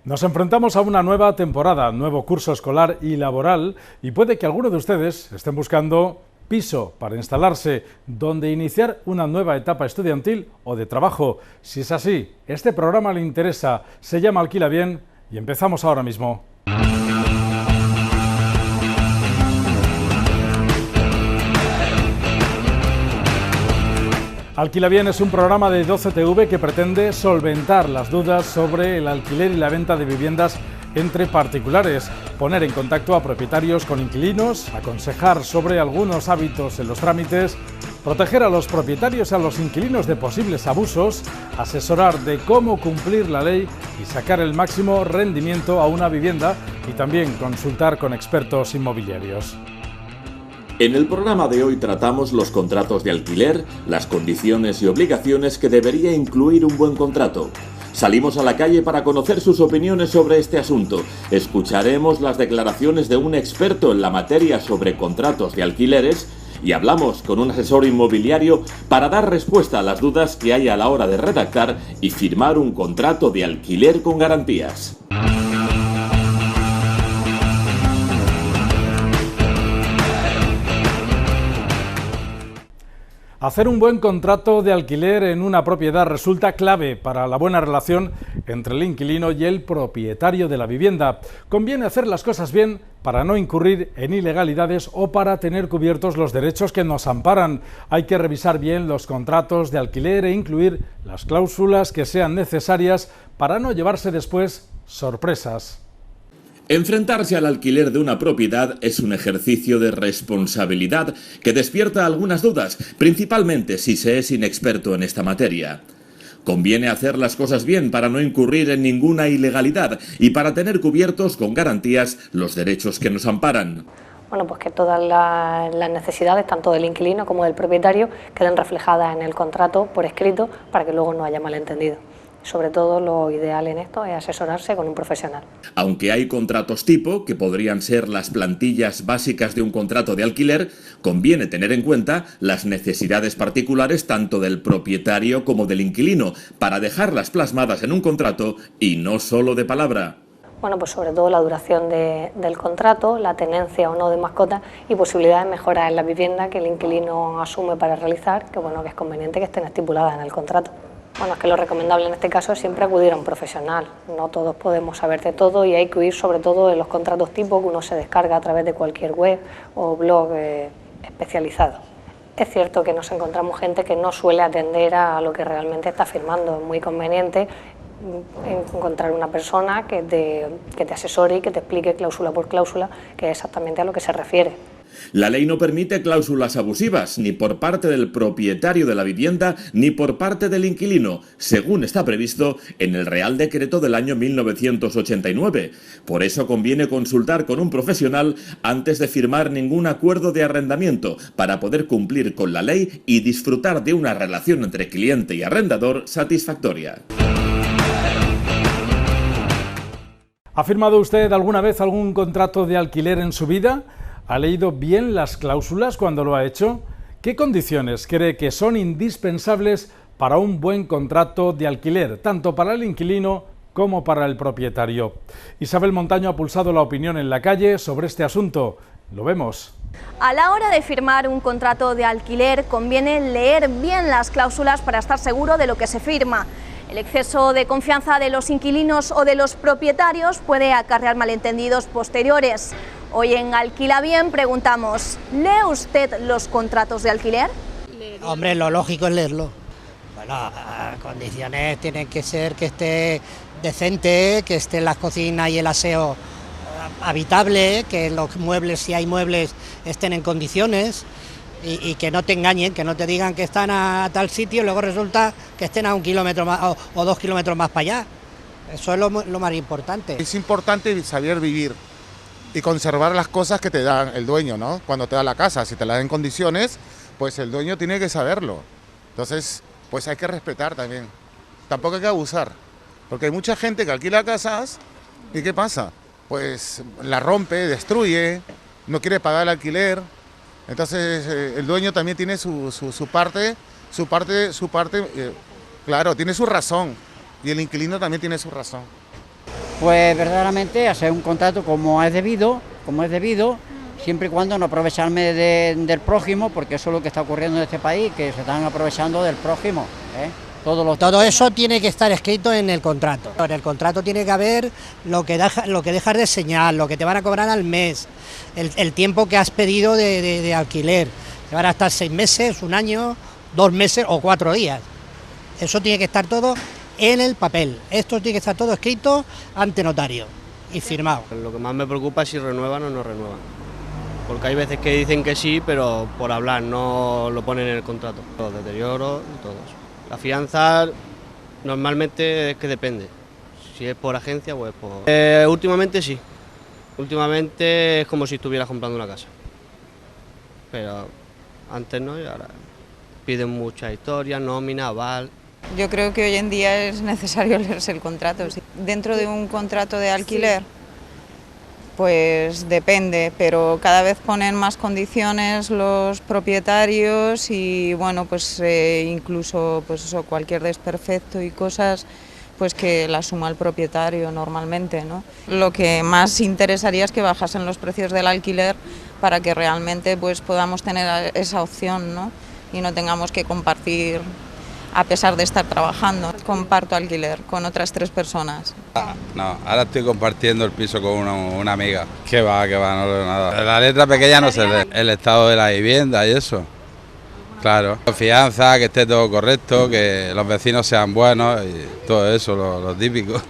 Nos enfrentamos a una nueva temporada, nuevo curso escolar y laboral, y puede que algunos de ustedes estén buscando piso para instalarse, donde iniciar una nueva etapa estudiantil o de trabajo. Si es así, este programa le interesa, se llama Alquila Bien y empezamos ahora mismo. Alquila Bien es un programa de 12TV que pretende solventar las dudas sobre el alquiler y la venta de viviendas entre particulares, poner en contacto a propietarios con inquilinos, aconsejar sobre algunos hábitos en los trámites, proteger a los propietarios y a los inquilinos de posibles abusos, asesorar de cómo cumplir la ley y sacar el máximo rendimiento a una vivienda y también consultar con expertos inmobiliarios. En el programa de hoy tratamos los contratos de alquiler, las condiciones y obligaciones que debería incluir un buen contrato. Salimos a la calle para conocer sus opiniones sobre este asunto. Escucharemos las declaraciones de un experto en la materia sobre contratos de alquileres y hablamos con un asesor inmobiliario para dar respuesta a las dudas que hay a la hora de redactar y firmar un contrato de alquiler con garantías. Hacer un buen contrato de alquiler en una propiedad resulta clave para la buena relación entre el inquilino y el propietario de la vivienda. Conviene hacer las cosas bien para no incurrir en ilegalidades o para tener cubiertos los derechos que nos amparan. Hay que revisar bien los contratos de alquiler e incluir las cláusulas que sean necesarias para no llevarse después sorpresas. Enfrentarse al alquiler de una propiedad es un ejercicio de responsabilidad que despierta algunas dudas, principalmente si se es inexperto en esta materia. Conviene hacer las cosas bien para no incurrir en ninguna ilegalidad y para tener cubiertos con garantías los derechos que nos amparan. Bueno, pues que todas las necesidades, tanto del inquilino como del propietario, queden reflejadas en el contrato por escrito para que luego no haya malentendido. Sobre todo lo ideal en esto es asesorarse con un profesional. Aunque hay contratos tipo, que podrían ser las plantillas básicas de un contrato de alquiler, conviene tener en cuenta las necesidades particulares tanto del propietario como del inquilino, para dejarlas plasmadas en un contrato y no solo de palabra. Bueno, pues sobre todo la duración del contrato, la tenencia o no de mascota y posibilidades de mejora en la vivienda que el inquilino asume para realizar, que bueno, que es conveniente que estén estipuladas en el contrato. Bueno, es que lo recomendable en este caso es siempre acudir a un profesional. No todos podemos saber de todo y hay que huir sobre todo de los contratos tipo que uno se descarga a través de cualquier web o blog especializado. Es cierto que nos encontramos gente que no suele atender a lo que realmente está firmando. Es muy conveniente encontrar una persona que te asesore y que te explique cláusula por cláusula que es exactamente a lo que se refiere. La ley no permite cláusulas abusivas, ni por parte del propietario de la vivienda, ni por parte del inquilino, según está previsto en el Real Decreto del año 1989. Por eso conviene consultar con un profesional antes de firmar ningún acuerdo de arrendamiento, para poder cumplir con la ley y disfrutar de una relación entre cliente y arrendador satisfactoria. ¿Ha firmado usted alguna vez algún contrato de alquiler en su vida? ¿Ha leído bien las cláusulas cuando lo ha hecho? ¿Qué condiciones cree que son indispensables para un buen contrato de alquiler, tanto para el inquilino como para el propietario? Isabel Montaño ha pulsado la opinión en la calle sobre este asunto. Lo vemos. A la hora de firmar un contrato de alquiler conviene leer bien las cláusulas para estar seguro de lo que se firma. El exceso de confianza de los inquilinos o de los propietarios puede acarrear malentendidos posteriores. Hoy en Alquila Bien preguntamos, ¿lee usted los contratos de alquiler? Hombre, lo lógico es leerlo. Bueno, las condiciones tienen que ser que esté decente, que esté en las cocinas y el aseo habitable, que los muebles, si hay muebles, estén en condiciones y que no te engañen, que no te digan que están a tal sitio y luego resulta que estén a 1 kilómetro más o 2 kilómetros más para allá. Eso es lo más importante. Es importante saber vivir y conservar las cosas que te da el dueño, ¿no? Cuando te da la casa, si te la da en condiciones, pues el dueño tiene que saberlo. Entonces, pues hay que respetar también. Tampoco hay que abusar, porque hay mucha gente que alquila casas y ¿qué pasa? Pues la rompe, destruye, no quiere pagar el alquiler. Entonces el dueño también tiene su parte, claro, tiene su razón y el inquilino también tiene su razón. Pues verdaderamente hacer un contrato como es debido, siempre y cuando no aprovecharme del prójimo, porque eso es lo que está ocurriendo en este país, que se están aprovechando del prójimo, ¿eh? Todo eso tiene que estar escrito en el contrato. En el contrato tiene que haber lo que dejas de señalar, lo que te van a cobrar al mes, el tiempo que has pedido de alquiler. Te van a estar 6 meses, 1 año, 2 meses o 4 días. Eso tiene que estar todo en el papel. Esto tiene que estar todo escrito ante notario y firmado. Lo que más me preocupa es si renuevan o no renuevan. Porque hay veces que dicen que sí, pero por hablar, no lo ponen en el contrato. Los deterioros y todo eso. La fianza normalmente es que depende, si es por agencia o es por... últimamente sí, últimamente es como si estuvieras comprando una casa, pero antes no, y ahora piden muchas historias, nómina, aval. Yo creo que hoy en día es necesario leerse el contrato. ¿Sí? Dentro de un contrato de alquiler, pues depende, pero cada vez ponen más condiciones los propietarios y bueno, pues incluso pues eso, cualquier desperfecto y cosas pues que la suma el propietario normalmente, ¿no? Lo que más interesaría es que bajasen los precios del alquiler para que realmente pues podamos tener esa opción, ¿no? Y no tengamos que compartir, a pesar de estar trabajando. Comparto alquiler con otras 3 personas. No, ahora estoy compartiendo el piso con una amiga. Que va, no leo nada. La letra pequeña no se lee. El estado de la vivienda y eso. Claro. Confianza, que esté todo correcto, que los vecinos sean buenos y todo eso, lo típico.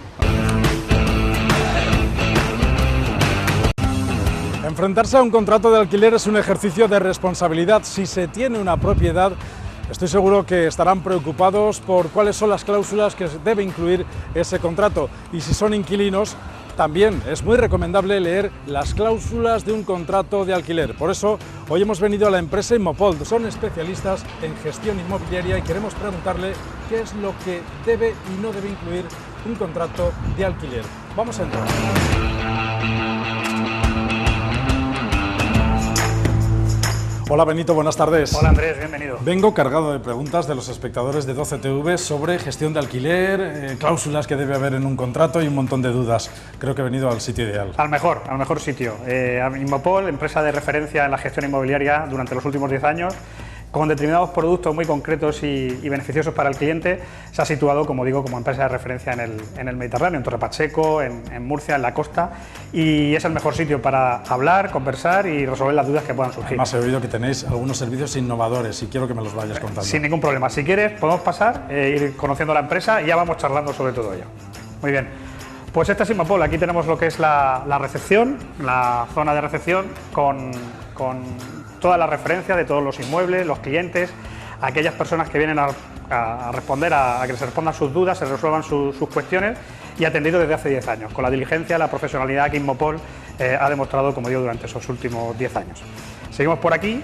Enfrentarse a un contrato de alquiler es un ejercicio de responsabilidad. Si se tiene una propiedad, estoy seguro que estarán preocupados por cuáles son las cláusulas que debe incluir ese contrato. Y si son inquilinos, también es muy recomendable leer las cláusulas de un contrato de alquiler. Por eso, hoy hemos venido a la empresa Immopol. Son especialistas en gestión inmobiliaria y queremos preguntarle qué es lo que debe y no debe incluir un contrato de alquiler. Vamos a entrar. Hola Benito, buenas tardes. Hola Andrés, bienvenido. Vengo cargado de preguntas de los espectadores de 12TV sobre gestión de alquiler, cláusulas que debe haber en un contrato y un montón de dudas. Creo que he venido al sitio ideal. Al mejor sitio. Immopol, empresa de referencia en la gestión inmobiliaria durante los últimos 10 años, con determinados productos muy concretos y beneficiosos para el cliente, se ha situado, como digo, como empresa de referencia en el Mediterráneo, en Torre Pacheco, en Murcia, en la costa, y es el mejor sitio para hablar, conversar y resolver las dudas que puedan surgir. Además he oído que tenéis algunos servicios innovadores y quiero que me los vayas contando. Sin ningún problema. Si quieres, podemos pasar, ir conociendo la empresa y ya vamos charlando sobre todo ello. Muy bien. Pues esta es Immopol. Aquí tenemos lo que es la recepción, la zona de recepción con toda la referencia de todos los inmuebles, los clientes, aquellas personas que vienen a responder, a que se respondan sus dudas, se resuelvan sus cuestiones, y atendido desde hace 10 años, con la diligencia, la profesionalidad que Immopol ha demostrado, como digo, durante esos últimos 10 años. Seguimos por aquí.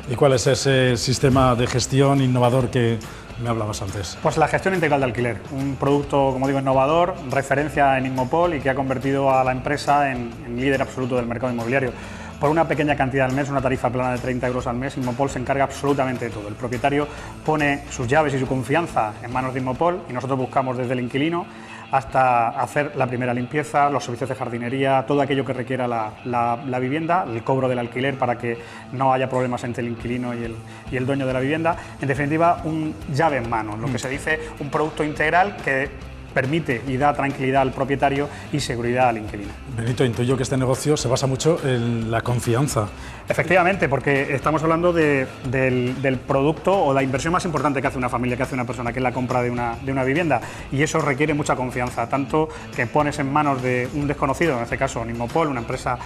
¿Y cuál es ese sistema de gestión innovador que me hablabas antes? Pues la gestión integral de alquiler, un producto, como digo, innovador, referencia en Immopol y que ha convertido a la empresa en líder absoluto del mercado inmobiliario. Por una pequeña cantidad al mes, una tarifa plana de 30 euros al mes, Immopol se encarga absolutamente de todo. El propietario pone sus llaves y su confianza en manos de Immopol y nosotros buscamos desde el inquilino hasta hacer la primera limpieza, los servicios de jardinería, todo aquello que requiera la vivienda, el cobro del alquiler para que no haya problemas entre el inquilino y el dueño de la vivienda. En definitiva, un llave en mano, lo que se dice un producto integral que permite y da tranquilidad al propietario y seguridad al inquilino. Benito, intuyo que este negocio se basa mucho en la confianza. Efectivamente, porque estamos hablando del producto o la inversión más importante que hace una familia, que hace una persona, que es la compra de una vivienda, y eso requiere mucha confianza, tanto que pones en manos de un desconocido, en este caso Immopol, una empresa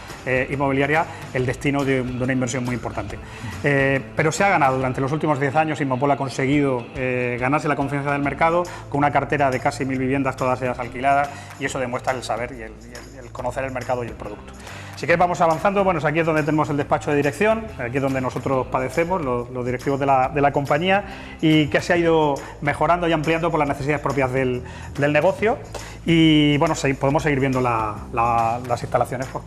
inmobiliaria, el destino de una inversión muy importante. Pero se ha ganado durante los últimos 10 años, Immopol ha conseguido ganarse la confianza del mercado con una cartera de casi 1000 viviendas, todas ellas alquiladas, y eso demuestra el saber y el conocer el mercado y el producto. Si queréis vamos avanzando. Bueno, aquí es donde tenemos el despacho de dirección, aquí es donde nosotros padecemos, los directivos de la compañía, y que se ha ido mejorando y ampliando por las necesidades propias del negocio. Y bueno, podemos seguir viendo las instalaciones pues,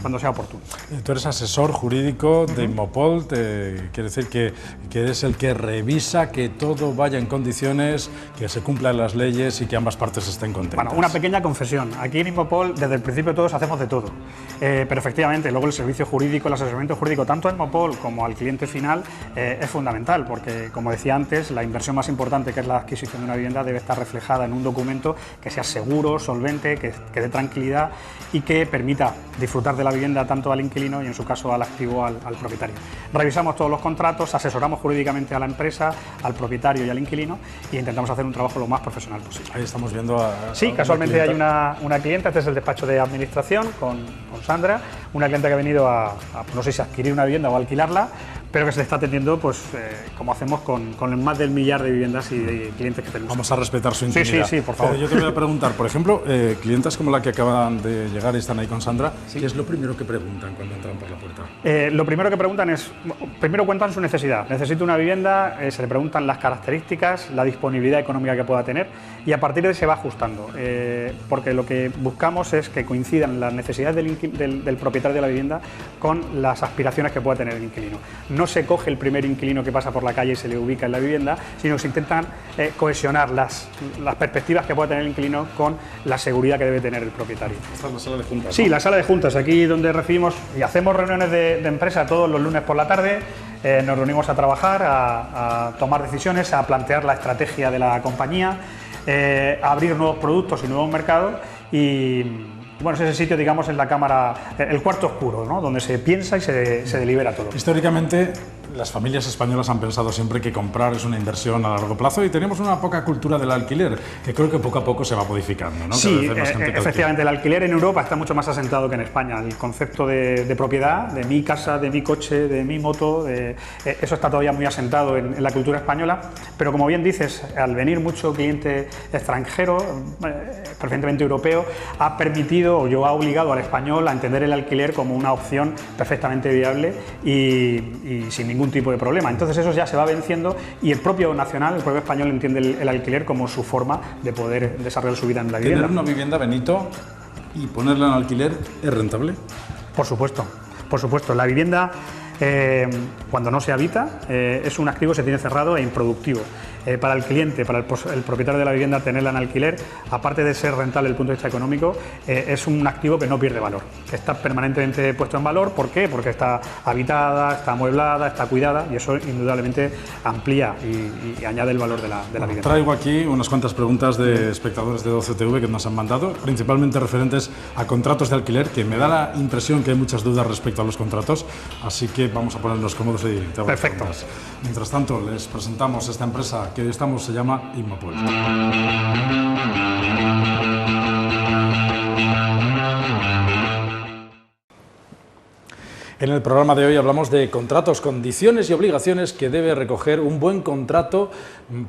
cuando sea oportuno. Tú eres asesor jurídico de Immopol, quiere decir que eres el que revisa que todo vaya en condiciones, que se cumplan las leyes y que ambas partes estén contentas. Bueno, una pequeña confesión. Aquí en Immopol, desde el principio todos hacemos de todo. Pero efectivamente, luego el servicio jurídico, el asesoramiento jurídico, tanto a Immopol como al cliente final, es fundamental, porque, como decía antes, la inversión más importante, que es la adquisición de una vivienda, debe estar reflejada en un documento que sea seguro, solvente, que dé tranquilidad y que permita disfrutar de la vivienda tanto al inquilino y, en su caso, al activo, al propietario. Revisamos todos los contratos, asesoramos jurídicamente a la empresa, al propietario y al inquilino, y intentamos hacer un trabajo lo más profesional posible. Ahí estamos viendo Sí, casualmente hay una clienta, este es el despacho de administración con Sandra, una clienta que ha venido no sé si adquirir una vivienda o alquilarla, pero que se le está atendiendo, pues, como hacemos con más del millar de viviendas y de clientes que tenemos. Vamos a respetar su intimidad. Sí, por favor. Yo te voy a preguntar, por ejemplo, clientes como la que acaban de llegar y están ahí con Sandra, ¿qué es lo primero que preguntan cuando entran por la puerta? Lo primero que preguntan es, primero cuentan su necesidad. Necesito una vivienda, se le preguntan las características, la disponibilidad económica que pueda tener, y a partir de ahí se va ajustando, porque lo que buscamos es que coincidan las necesidades del propietario de la vivienda con las aspiraciones que pueda tener el inquilino. No se coge el primer inquilino que pasa por la calle y se le ubica en la vivienda, sino que se intentan cohesionar las perspectivas que pueda tener el inquilino con la seguridad que debe tener el propietario. Esta es la sala de juntas, Sí, ¿no? La sala de juntas, aquí donde recibimos y hacemos reuniones de empresa todos los lunes por la tarde. Nos reunimos a trabajar, a tomar decisiones, a plantear la estrategia de la compañía, a abrir nuevos productos y nuevos mercados, y bueno, ese sitio, digamos, es la cámara, el cuarto oscuro, ¿no? Donde se piensa y se delibera todo. Históricamente, las familias españolas han pensado siempre que comprar es una inversión a largo plazo, y tenemos una poca cultura del alquiler, que creo que poco a poco se va modificando, ¿no? Sí, efectivamente, el alquiler en Europa está mucho más asentado que en España. El concepto de propiedad, de mi casa, de mi coche, de mi moto, eso está todavía muy asentado en la cultura española, pero como bien dices, al venir mucho cliente extranjero, preferentemente europeo, ha permitido ha obligado al español a entender el alquiler como una opción perfectamente viable y sin ningún tipo de problema. Entonces eso ya se va venciendo, y el propio nacional, el propio español, entiende el alquiler como su forma de poder desarrollar su vida en la vivienda. ¿Tener una vivienda, Benito, y ponerla en alquiler es rentable? Por supuesto, por supuesto. La vivienda, cuando no se habita, es un activo que se tiene cerrado e improductivo. Para el cliente, para el propietario de la vivienda, tenerla en alquiler, aparte de ser rentable desde el punto de vista económico, es un activo que no pierde valor, que está permanentemente puesto en valor. ¿Por qué? Porque está habitada, está amueblada, está cuidada, y eso indudablemente amplía y añade el valor de la vivienda. Traigo aquí unas cuantas preguntas de espectadores de 12TV que nos han mandado, principalmente referentes a contratos de alquiler, que me da la impresión que hay muchas dudas respecto a los contratos, así que vamos a ponernos cómodos y te hago Perfecto. preguntas. Mientras tanto, les presentamos esta empresa que hoy estamos, se llama Immopol. En el programa de hoy hablamos de contratos, condiciones y obligaciones que debe recoger un buen contrato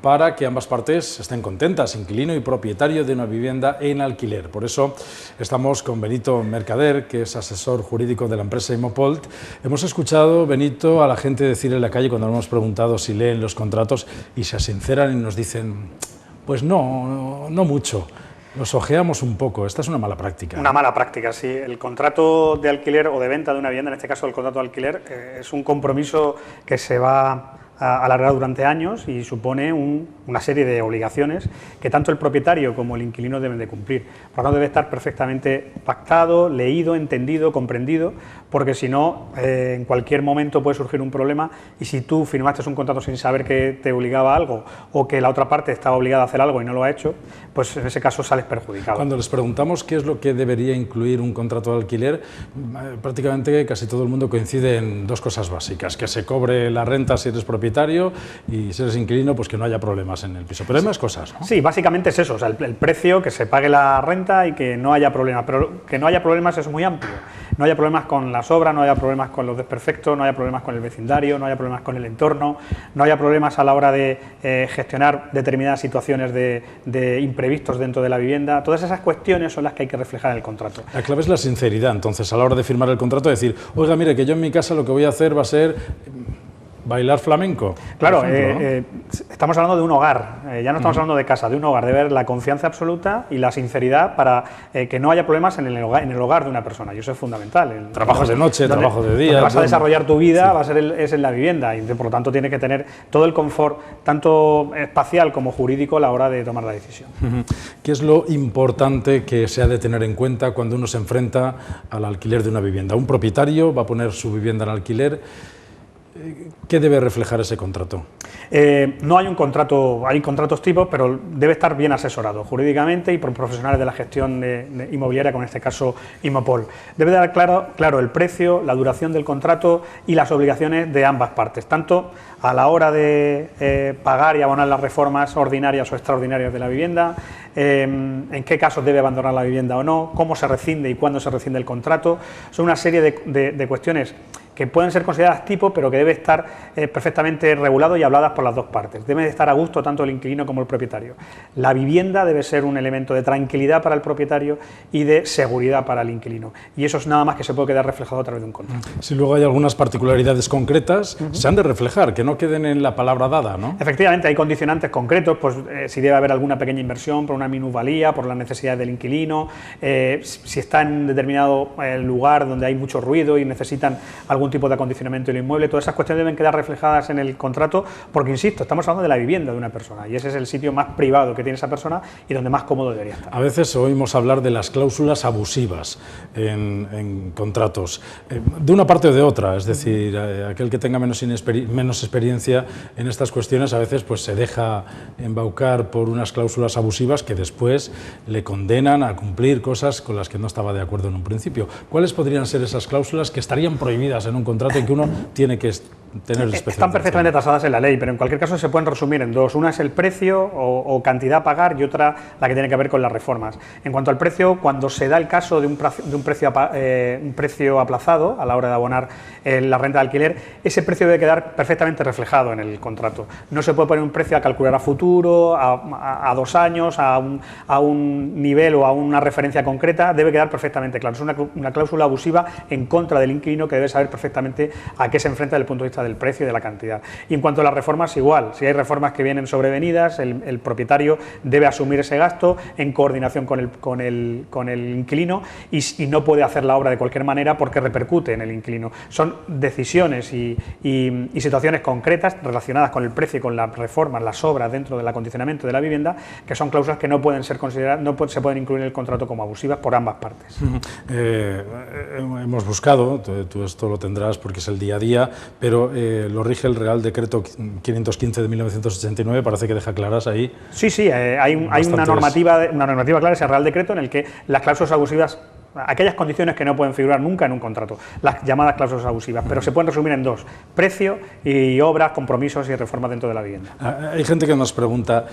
para que ambas partes estén contentas, inquilino y propietario de una vivienda en alquiler. Por eso estamos con Benito Mercader, que es asesor jurídico de la empresa Immopol. Hemos escuchado, Benito, a la gente decir en la calle cuando hemos preguntado si leen los contratos y se sinceran y nos dicen, pues no mucho. Nos ojeamos un poco. Esta es una mala práctica. Una mala práctica, sí. El contrato de alquiler o de venta de una vivienda, en este caso el contrato de alquiler, es un compromiso que se va a alargar durante años y supone una serie de obligaciones que tanto el propietario como el inquilino deben de cumplir. Por lo tanto, debe estar perfectamente pactado, leído, entendido, comprendido, porque si no, en cualquier momento puede surgir un problema, y si tú firmaste un contrato sin saber que te obligaba a algo, o que la otra parte estaba obligada a hacer algo y no lo ha hecho, pues en ese caso sales perjudicado. Cuando les preguntamos qué es lo que debería incluir un contrato de alquiler, prácticamente casi todo el mundo coincide en dos cosas básicas: que se cobre la renta si eres propietario propietario y si eres inquilino, pues que no haya problemas en el piso. Pero hay más cosas, ¿no? Sí, básicamente es eso, o sea, el precio, que se pague la renta y que no haya problemas, pero que no haya problemas es muy amplio. No haya problemas con las obras, no haya problemas con los desperfectos, no haya problemas con el vecindario, no haya problemas con el entorno, no haya problemas a la hora de gestionar determinadas situaciones de imprevistos dentro de la vivienda. Todas esas cuestiones son las que hay que reflejar en el contrato. La clave es la sinceridad, entonces, a la hora de firmar el contrato, decir, oiga, mire, que yo en mi casa lo que voy a hacer va a ser bailar flamenco. Claro, ejemplo, ¿no? Estamos hablando de un hogar, ya no estamos hablando de casa, de un hogar, de ver la confianza absoluta y la sinceridad para que no haya problemas en el hogar de una persona, y eso es fundamental. Trabajos de noche, trabajo de día. Donde vas a desarrollar tu vida es en la vivienda, y por lo tanto tiene que tener todo el confort, tanto espacial como jurídico, a la hora de tomar la decisión. ¿Qué es lo importante que se ha de tener en cuenta cuando uno se enfrenta al alquiler de una vivienda? Un propietario va a poner su vivienda en alquiler. ¿Qué debe reflejar ese contrato? No hay un contrato, hay contratos tipos, pero debe estar bien asesorado jurídicamente y por profesionales de la gestión inmobiliaria, como en este caso Inmopol. Debe dar claro el precio, la duración del contrato y las obligaciones de ambas partes, tanto a la hora de pagar y abonar las reformas ordinarias o extraordinarias de la vivienda, en qué casos debe abandonar la vivienda o no, cómo se rescinde y cuándo se rescinde el contrato. Son una serie de cuestiones que pueden ser consideradas tipo, pero que debe estar perfectamente regulado y habladas por las dos partes. Debe de estar a gusto tanto el inquilino como el propietario. La vivienda debe ser un elemento de tranquilidad para el propietario y de seguridad para el inquilino. Y eso es nada más que se puede quedar reflejado a través de un contrato. Si luego hay algunas particularidades concretas, se han de reflejar, que no queden en la palabra dada, ¿no? Efectivamente, hay condicionantes concretos, pues si debe haber alguna pequeña inversión por una minusvalía, por las necesidades del inquilino, si está en un determinado lugar donde hay mucho ruido y necesitan algún tipo de acondicionamiento del inmueble, todas esas cuestiones deben quedar reflejadas en el contrato, porque insisto, estamos hablando de la vivienda de una persona y ese es el sitio más privado que tiene esa persona y donde más cómodo debería estar. A veces oímos hablar de las cláusulas abusivas en contratos, de una parte o de otra, es decir, aquel que tenga menos experiencia en estas cuestiones a veces pues se deja embaucar por unas cláusulas abusivas que después le condenan a cumplir cosas con las que no estaba de acuerdo en un principio. ¿Cuáles podrían ser esas cláusulas que estarían prohibidas en un contrato y que uno tiene que tener especial? Están perfectamente tasadas en la ley, pero en cualquier caso se pueden resumir en dos. Una es el precio o cantidad a pagar y otra la que tiene que ver con las reformas. En cuanto al precio, cuando se da el caso de un precio aplazado a la hora de abonar la renta de alquiler, ese precio debe quedar perfectamente reflejado en el contrato. No se puede poner un precio a calcular a futuro, a 2 años, a un nivel o a una referencia concreta, debe quedar perfectamente claro. Es una cláusula abusiva en contra del inquilino que debe saber perfectamente a qué se enfrenta desde el punto de vista del precio y de la cantidad. Y en cuanto a las reformas, igual, si hay reformas que vienen sobrevenidas, el propietario debe asumir ese gasto en coordinación con el inquilino y no puede hacer la obra de cualquier manera porque repercute en el inquilino. Son decisiones y situaciones concretas relacionadas con el precio y con las reformas, las obras dentro del acondicionamiento de la vivienda, que son cláusulas que no pueden ser consideradas, se pueden incluir en el contrato como abusivas por ambas partes. Hemos buscado, tú esto lo tendrás porque es el día a día, pero lo rige el Real Decreto 515 de 1989, parece que deja claras ahí. Sí, hay una normativa clara, ese Real Decreto, en el que las cláusulas abusivas, aquellas condiciones que no pueden figurar nunca en un contrato, las llamadas cláusulas abusivas, pero se pueden resumir en dos: precio y obras, compromisos y reformas dentro de la vivienda. Hay gente que nos pregunta,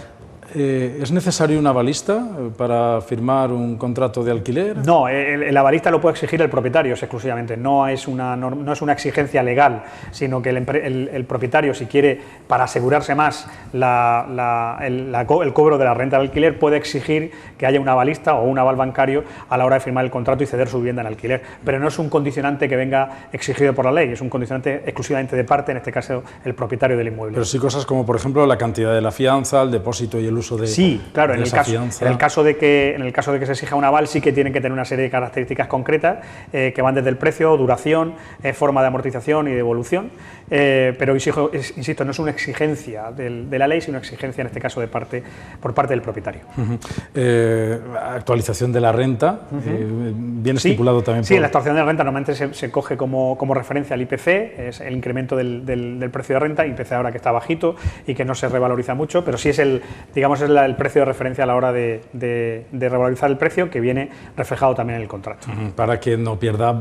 ¿es necesario un avalista para firmar un contrato de alquiler? No, el avalista lo puede exigir el propietario exclusivamente, no es una exigencia legal, sino que el propietario, si quiere, para asegurarse más el cobro de la renta de alquiler, puede exigir que haya un avalista o un aval bancario a la hora de firmar el contrato y ceder su vivienda en alquiler, pero no es un condicionante que venga exigido por la ley, es un condicionante exclusivamente de parte, en este caso el propietario del inmueble. Pero sí cosas como, por ejemplo, la cantidad de la fianza, el depósito y el uso de... Sí, claro, en el caso de que se exija un aval, sí que tienen que tener una serie de características concretas que van desde el precio, duración, forma de amortización y de evolución, pero insisto, no es una exigencia de la ley, sino una exigencia en este caso por parte del propietario. Actualización de la renta, bien estipulado también. Sí, la actualización de la renta normalmente se coge como referencia al IPC, es el incremento del precio de renta, IPC ahora que está bajito y que no se revaloriza mucho, pero sí es el digamos, es el precio de referencia a la hora de revalorizar el precio, que viene reflejado también en el contrato. Para que no pierda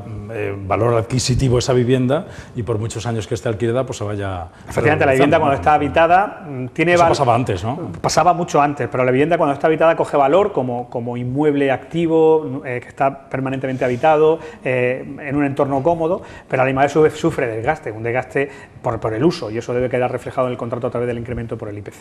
valor adquisitivo esa vivienda y por muchos años que esté alquilada, pues se vaya... Efectivamente, la vivienda cuando está habitada tiene... Eso pasaba antes, ¿no? Pasaba mucho antes, pero la vivienda cuando está habitada coge valor como inmueble activo, que está permanentemente habitado, en un entorno cómodo, pero a la misma vez sufre desgaste, un desgaste por el uso, y eso debe quedar reflejado en el contrato a través del incremento por el IPC.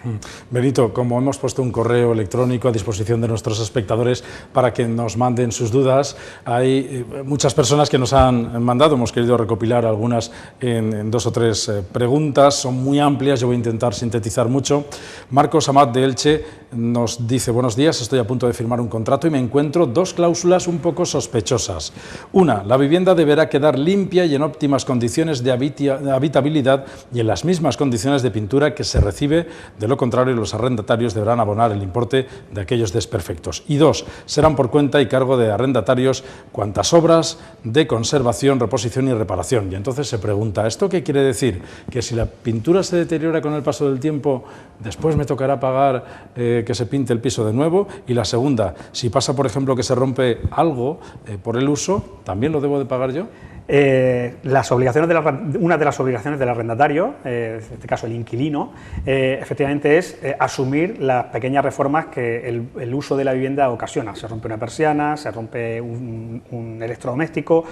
Benito, como hemos puesto un correo electrónico a disposición de nuestros espectadores para que nos manden sus dudas, hay muchas personas que nos han mandado, hemos querido recopilar algunas en 2 o 3 preguntas, son muy amplias, yo voy a intentar sintetizar mucho. Marcos Amat de Elche nos dice: buenos días, estoy a punto de firmar un contrato y me encuentro 2 cláusulas un poco sospechosas. Una, la vivienda deberá quedar limpia y en óptimas condiciones de habitabilidad y en las mismas condiciones de pintura que se recibe, de lo contrario los arrendatarios deberán abonar el importe de aquellos desperfectos. Y 2, serán por cuenta y cargo de arrendatarios cuantas obras de conservación, reposición y reparación. Y entonces se pregunta, ¿esto qué quiere decir? ¿Que si la pintura se deteriora con el paso del tiempo, después me tocará pagar que se pinte el piso de nuevo? Y la segunda, si pasa por ejemplo que se rompe algo por el uso, ¿también lo debo de pagar yo? Una de las obligaciones del arrendatario, en este caso el inquilino, efectivamente es asumir las pequeñas reformas que el uso de la vivienda ocasiona. Se rompe una persiana, se rompe un electrodoméstico,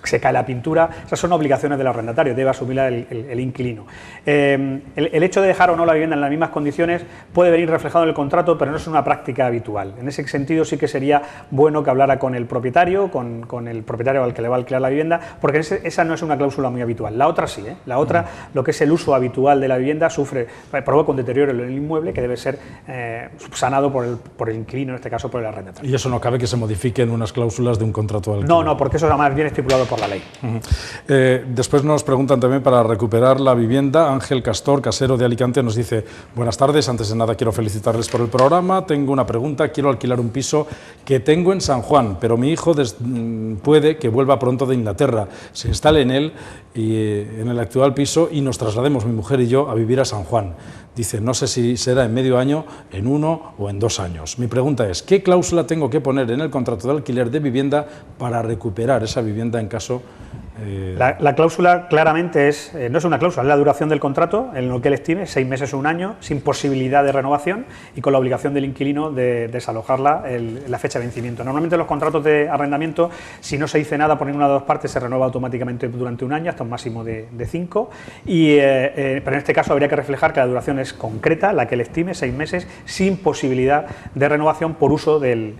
se cae la pintura, esas son obligaciones del arrendatario, debe asumirla el inquilino. El hecho de dejar o no la vivienda en las mismas condiciones puede venir reflejado en el contrato, pero no es una práctica habitual. En ese sentido sí que sería bueno que hablara con el propietario, con el propietario al que le va a alquilar la vivienda, porque esa no es una cláusula muy habitual. La otra sí, la otra, lo que es el uso habitual de la vivienda, provoca un deterioro en el inmueble que debe ser subsanado por el inquilino, en este caso por el arrendatario. ¿Y eso no cabe que se modifiquen unas cláusulas de un contrato de alquiler? No, porque eso además viene estipulado por la ley. Después nos preguntan también para recuperar la vivienda. Ángel Castor, casero de Alicante, nos dice: buenas tardes, antes de nada quiero felicitarles por el programa, tengo una pregunta, quiero alquilar un piso que tengo en San Juan, pero mi hijo puede que vuelva pronto de Inglaterra, se instale en él y en el actual piso y nos traslademos mi mujer y yo a vivir a San Juan. Dice, no sé si será en medio año, en 1 o en 2 años. Mi pregunta es, ¿qué cláusula tengo que poner en el contrato de alquiler de vivienda para recuperar esa vivienda en caso... La cláusula claramente no es una cláusula, es la duración del contrato, en lo que él estime, 6 meses o 1 año, sin posibilidad de renovación y con la obligación del inquilino de desalojarla la fecha de vencimiento. Normalmente los contratos de arrendamiento, si no se dice nada por ninguna de las dos partes, se renueva automáticamente durante 1 año, hasta un máximo de 5, pero en este caso habría que reflejar que la duración es concreta, la que él estime, 6 meses, sin posibilidad de renovación por uso del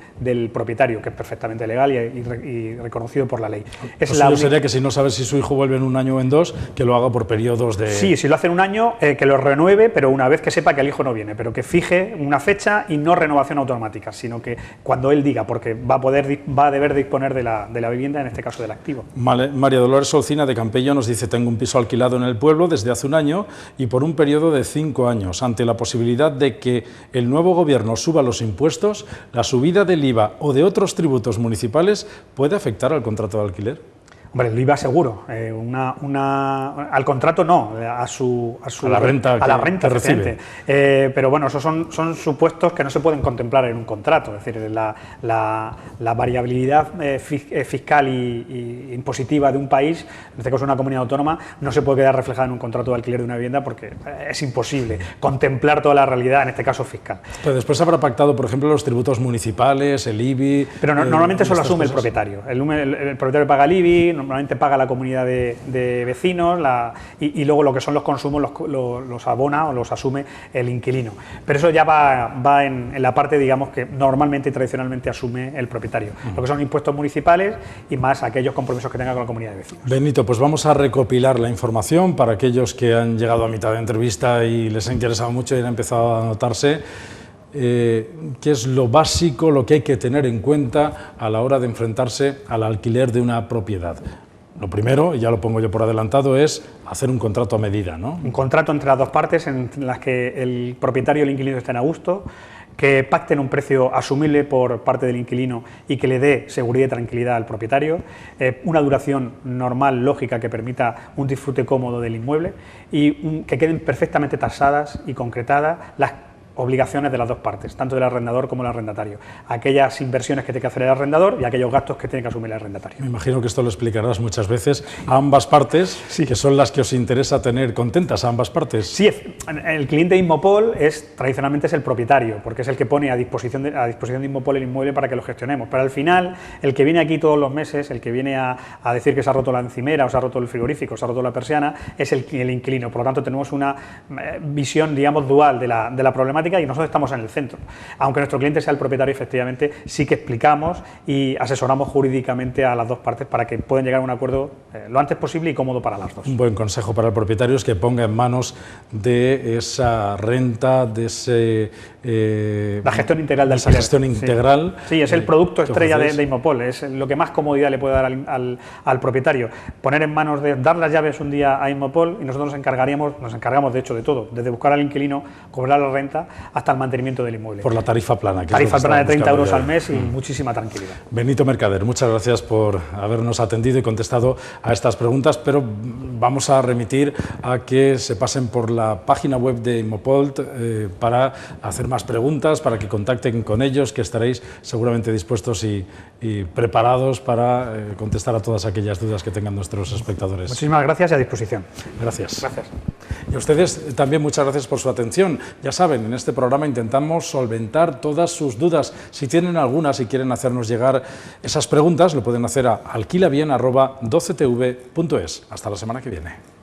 propietario, que es perfectamente legal y reconocido por la ley. Sería que si no sabe si su hijo vuelve en 1 año o en 2, que lo haga por periodos de... Sí, si lo hace en 1 año, que lo renueve, pero una vez que sepa que el hijo no viene, pero que fije una fecha y no renovación automática, sino que cuando él diga, porque va a deber disponer de la vivienda, en este caso del activo. Vale. María Dolores Solcina de Campello nos dice, tengo un piso alquilado en el pueblo desde hace 1 año y por un periodo de 5 años. Ante la posibilidad de que el nuevo gobierno suba los impuestos, la subida del IVA o de otros tributos municipales puede afectar al contrato de alquiler. Hombre, el IVA seguro, al contrato no, a la renta que recibe. Pero bueno, esos son supuestos que no se pueden contemplar en un contrato, es decir, la variabilidad fiscal y impositiva de un país, en este caso una comunidad autónoma, no se puede quedar reflejada en un contrato de alquiler de una vivienda porque es imposible contemplar toda la realidad, en este caso fiscal. Pero después habrá pactado, por ejemplo, los tributos municipales, el IBI... Pero normalmente eso lo asume el propietario. El propietario paga el IBI, normalmente paga la comunidad de vecinos y luego lo que son los consumos los abona o los asume el inquilino. Pero eso ya va en la parte, digamos, que normalmente y tradicionalmente asume el propietario. Lo que son impuestos municipales y más aquellos compromisos que tenga con la comunidad de vecinos. Benito, pues vamos a recopilar la información para aquellos que han llegado a mitad de entrevista y les ha interesado mucho y han empezado a anotarse. ¿Qué es lo básico, lo que hay que tener en cuenta a la hora de enfrentarse al alquiler de una propiedad? Lo primero, ya lo pongo yo por adelantado, es hacer un contrato a medida, ¿no? Un contrato entre las dos partes en las que el propietario y el inquilino estén a gusto, que pacten un precio asumible por parte del inquilino y que le dé seguridad y tranquilidad al propietario, una duración normal, lógica, que permita un disfrute cómodo del inmueble y que queden perfectamente tasadas y concretadas las obligaciones de las dos partes, tanto del arrendador como del arrendatario. Aquellas inversiones que tiene que hacer el arrendador y aquellos gastos que tiene que asumir el arrendatario. Me imagino que esto lo explicarás muchas veces a ambas partes, que son las que os interesa tener contentas a ambas partes. Sí, el cliente de Inmopol tradicionalmente es el propietario, porque es el que pone a disposición de Inmopol el inmueble para que lo gestionemos, pero al final el que viene aquí todos los meses, el que viene a decir que se ha roto la encimera o se ha roto el frigorífico, se ha roto la persiana, es el inquilino. Por lo tanto, tenemos una visión, digamos, dual de la problemática y nosotros estamos en el centro. Aunque nuestro cliente sea el propietario, efectivamente, sí que explicamos y asesoramos jurídicamente a las dos partes para que puedan llegar a un acuerdo lo antes posible y cómodo para las dos. Un buen consejo para el propietario es que ponga en manos de esa renta, de ese... la gestión integral del alquiler. Gestión integral. Sí, es el producto estrella de Inmopol, es lo que más comodidad le puede dar al propietario. Poner en manos dar las llaves un día a Inmopol y nosotros nos encargamos de hecho de todo, desde buscar al inquilino, cobrar la renta, hasta el mantenimiento del inmueble. Por la tarifa plana. Tarifa plana de 30 euros al mes y muchísima tranquilidad. Benito Mercader, muchas gracias por habernos atendido y contestado a estas preguntas, pero vamos a remitir a que se pasen por la página web de Inmopol para hacer más preguntas, para que contacten con ellos, que estaréis seguramente dispuestos y preparados para contestar a todas aquellas dudas que tengan nuestros espectadores. Muchísimas gracias y a disposición. Gracias. Gracias. Y a ustedes también muchas gracias por su atención. Ya saben, en este programa intentamos solventar todas sus dudas. Si tienen alguna, si quieren hacernos llegar esas preguntas, lo pueden hacer a alquilabien@12tv.es. Hasta la semana que viene.